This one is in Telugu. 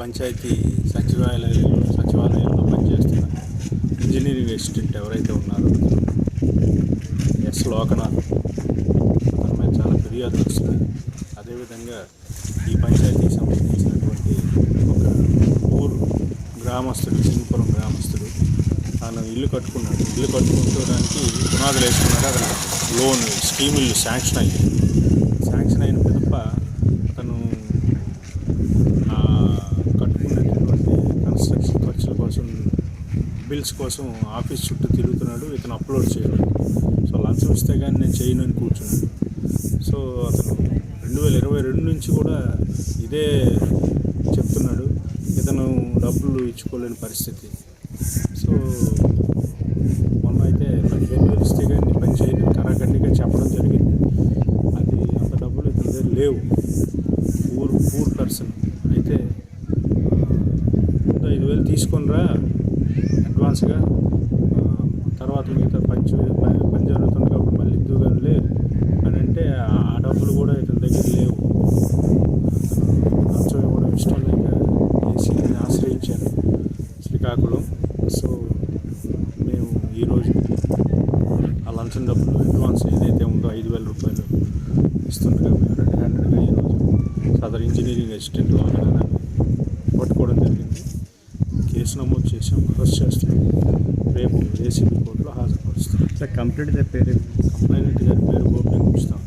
పంచాయతీ సచివాలయంలో పనిచేస్తున్న ఇంజనీరింగ్ అసిస్టెంట్ ఎవరైతే ఉన్నారో ఎస్ లోకనాథ్ అతని మీద చాలా ఫిర్యాదులు వస్తున్నాయి. అదేవిధంగా ఈ పంచాయతీకి సంబంధించినటువంటి ఒక ఊరు గ్రామస్తుడు, సింగపురం గ్రామస్తుడు, తాను ఇల్లు కట్టుకున్నాడు. ఇల్లు కట్టుకోవడానికి పునాదులు వేసుకున్నాడు. అతను లోన్ స్కీములు శాంక్షన్ అయిన పిదప అతను కట్టుకున్నటువంటి కన్స్ట్రక్షన్ ఖర్చుల కోసం, బిల్స్ కోసం ఆఫీస్ చుట్టూ తిరుగుతున్నాడు. ఇతను అప్లోడ్ చేయడు. సో లంచం ఇస్తే కానీ నేను చేయను అని కూర్చున్నాడు. సో అతను 2022 నుంచి కూడా ఇదే చెప్తున్నాడు. ఇతను డబ్బులు ఇచ్చుకోలేని పరిస్థితి. సో మొన్న అయితే 15,000 ఇస్తే కానీ నీ పని చేయను కరాఖండిగా చెప్పడం జరిగింది. అది అంత డబ్బులు ఇతని దగ్గర లేవు. పూర్ పర్సన్ అయితే 5,000 తీసుకొని రా అడ్వాన్స్గా, తర్వాత మిగతా పని జరుగుతుంది కాబట్టి మళ్ళీ ఇద్దుగానిలే అని అంటే ఆ డబ్బులు కూడా ఇతని దగ్గర లేవు. లంచం ఇవ్వడం ఇష్టం లేక ఏసీని ఆశ్రయించాను శ్రీకాకుళం. సో మేము ఈరోజు ఆ లంచం డబ్బులు అడ్వాన్స్ ఏదైతే ఉందో 5,000 రూపాయలు ఇస్తుండగా మేము రెడ్ హ్యాండెడ్గా ఈరోజు సదర్ ఇంజనీరింగ్ అసిస్టెంట్ లోకనాథ్ పట్టుకోవడం జరిగింది. కేసు నమోదు చేసాం, అరెస్ట్ చేస్తున్నాం. రేపు ఏసీబీ కోర్టులో హాజరుపరుస్తాం. కంప్లైంట్ గారి పేరు కంప్లైంట్ గారి పేరు గోపిని ఉంచుతాం.